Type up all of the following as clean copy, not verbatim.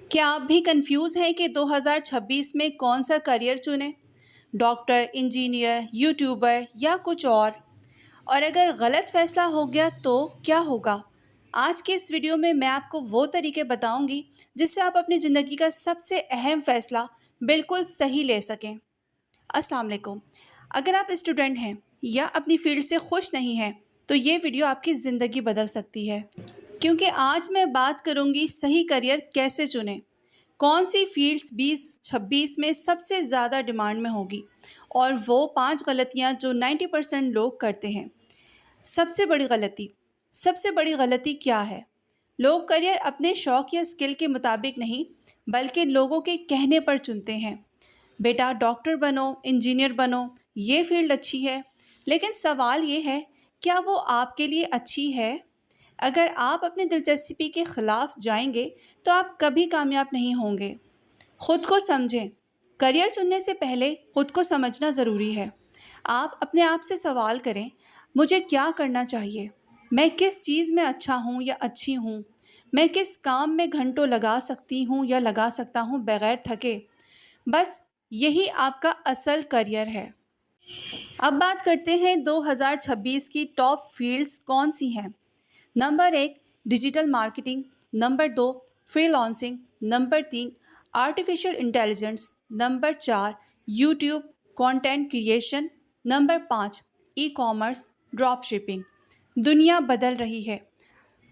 क्या आप भी कंफ्यूज हैं कि 2026 में कौन सा करियर चुनें? डॉक्टर, इंजीनियर, यूट्यूबर या कुछ और अगर गलत फैसला हो गया तो क्या होगा? आज के इस वीडियो में मैं आपको वो तरीके बताऊंगी जिससे आप अपनी ज़िंदगी का सबसे अहम फैसला बिल्कुल सही ले सकें। अस्सलाम वालेकुम। अगर आप स्टूडेंट हैं या अपनी फील्ड से खुश नहीं हैं तो ये वीडियो आपकी ज़िंदगी बदल सकती है, क्योंकि आज मैं बात करूंगी सही करियर कैसे चुनें, कौन सी फील्ड्स 2026 में सबसे ज़्यादा डिमांड में होगी और वो 5 गलतियाँ जो 90% लोग करते हैं। सबसे बड़ी गलती सबसे बड़ी गलती क्या है? लोग करियर अपने शौक़ या स्किल के मुताबिक नहीं बल्कि लोगों के कहने पर चुनते हैं। बेटा डॉक्टर बनो, इंजीनियर बनो, ये फील्ड अच्छी है। लेकिन सवाल ये है, क्या वो आपके लिए अच्छी है? अगर आप अपनी दिलचस्पी के ख़िलाफ़ जाएंगे तो आप कभी कामयाब नहीं होंगे। ख़ुद को समझें। करियर चुनने से पहले ख़ुद को समझना ज़रूरी है। आप अपने आप से सवाल करें, मुझे क्या करना चाहिए? मैं किस चीज़ में अच्छा हूँ या अच्छी हूँ? मैं किस काम में घंटों लगा सकती हूँ या लगा सकता हूँ बग़ैर थके? बस यही आपका असल करियर है। अब बात करते हैं 2026 की टॉप फील्ड्स कौन सी हैं। Number 1 digital marketing, number 2 freelancing, number 3 artificial intelligence, number 4 YouTube content creation, number 5 e commerce drop shipping. दुनिया बदल रही है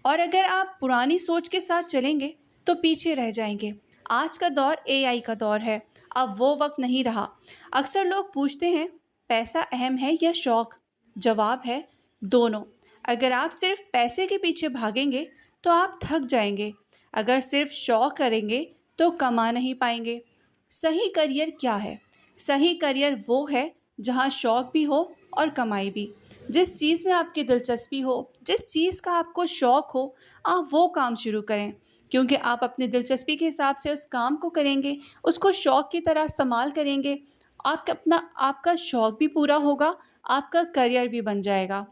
और अगर आप पुरानी सोच के साथ चलेंगे तो पीछे रह जाएंगे। आज का दौर एआई का दौर है, अब वो वक्त नहीं रहा। अक्सर लोग पूछते हैं, पैसा अहम है या शौक़? जवाब है, दोनों। अगर आप सिर्फ पैसे के पीछे भागेंगे तो आप थक जाएंगे। अगर सिर्फ शौक़ करेंगे तो कमा नहीं पाएंगे। सही करियर क्या है? सही करियर वो है जहाँ शौक़ भी हो और कमाई भी। जिस चीज़ में आपकी दिलचस्पी हो, जिस चीज़ का आपको शौक़ हो, आप वो काम शुरू करें, क्योंकि आप अपनी दिलचस्पी के हिसाब से उस काम को करेंगे, उसको शौक़ की तरह इस्तेमाल करेंगे। आपका शौक़ भी पूरा होगा, आपका करियर भी बन जाएगा।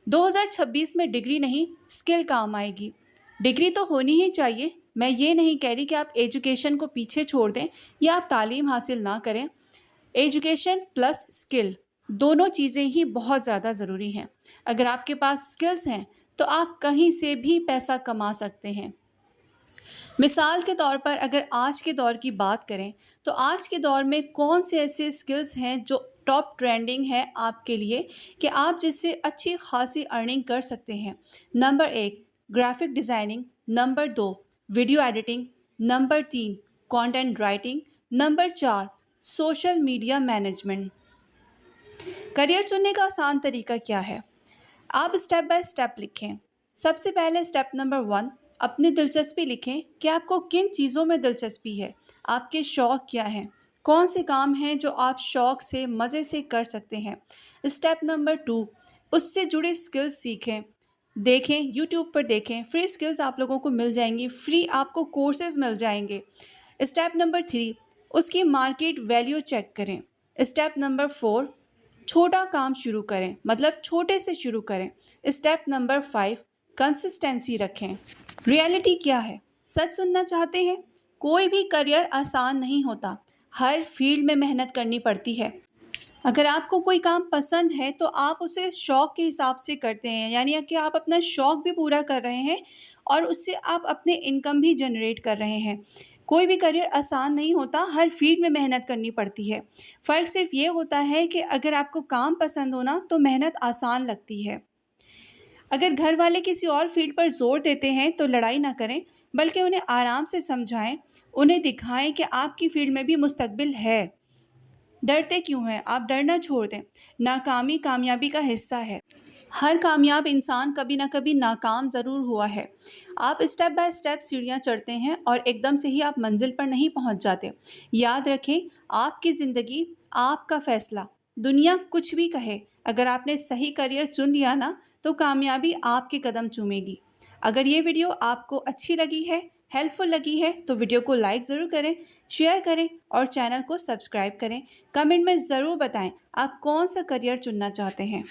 2026 में डिग्री नहीं, स्किल काम आएगी। डिग्री तो होनी ही चाहिए। मैं ये नहीं कह रही कि आप एजुकेशन को पीछे छोड़ दें या आप तालीम हासिल ना करें। एजुकेशन प्लस स्किल दोनों चीज़ें ही बहुत ज़्यादा ज़रूरी हैं। अगर आपके पास स्किल्स हैं तो आप कहीं से भी पैसा कमा सकते हैं। मिसाल के तौर पर अगर आज के दौर की बात करें तो आज के दौर में कौन से ऐसे स्किल्स हैं जो टॉप ट्रेंडिंग है आपके लिए, कि आप जिससे अच्छी खासी अर्निंग कर सकते हैं। Number 1 graphic designing, number 2 video editing, number 3 content writing, number 4 social media management. Career चुनने का आसान तरीका क्या है? आप स्टेप बाय स्टेप लिखें। सबसे पहले स्टेप नंबर 1, अपनी दिलचस्पी लिखें कि आपको किन चीज़ों में दिलचस्पी है, आपके शौक़ क्या हैं, कौन से काम हैं जो आप शौक़ से मज़े से कर सकते हैं। स्टेप नंबर 2, उससे जुड़े स्किल्स सीखें। देखें, यूट्यूब पर देखें, फ्री स्किल्स आप लोगों को मिल जाएंगी, फ्री आपको कोर्सेज़ मिल जाएंगे। स्टेप नंबर 3, उसकी मार्केट वैल्यू चेक करें। स्टेप नंबर 4, छोटा काम शुरू करें, मतलब छोटे से शुरू करें। स्टेप नंबर 5, कंसिस्टेंसी रखें। रियलिटी क्या है? सच सुनना चाहते हैं? कोई भी करियर आसान नहीं होता, हर फील्ड में मेहनत करनी पड़ती है। अगर आपको कोई काम पसंद है तो आप उसे शौक़ के हिसाब से करते हैं, यानी कि आप अपना शौक़ भी पूरा कर रहे हैं और उससे आप अपने इनकम भी जनरेट कर रहे हैं। कोई भी करियर आसान नहीं होता, हर फील्ड में मेहनत करनी पड़ती है। फ़र्क सिर्फ ये होता है कि अगर आपको काम पसंद हो ना तो मेहनत आसान लगती है। अगर घर वाले किसी और फील्ड पर ज़ोर देते हैं तो लड़ाई ना करें, बल्कि उन्हें आराम से समझाएं, उन्हें दिखाएं कि आपकी फील्ड में भी मुस्तकबिल है। डरते क्यों हैं? आप डरना छोड़ दें। नाकामी कामयाबी का हिस्सा है। हर कामयाब इंसान कभी ना कभी नाकाम ज़रूर हुआ है। आप स्टेप बाय स्टेप सीढ़ियाँ चढ़ते हैं और एकदम से ही आप मंजिल पर नहीं पहुंच जाते। याद रखें, आपकी ज़िंदगी, आपका फ़ैसला। दुनिया कुछ भी कहे, अगर आपने सही करियर चुन लिया ना तो कामयाबी आपके कदम चूमेगी। अगर ये वीडियो आपको अच्छी लगी है, हेल्पफुल लगी है तो वीडियो को लाइक ज़रूर करें, शेयर करें और चैनल को सब्सक्राइब करें। कमेंट में ज़रूर बताएं आप कौन सा करियर चुनना चाहते हैं।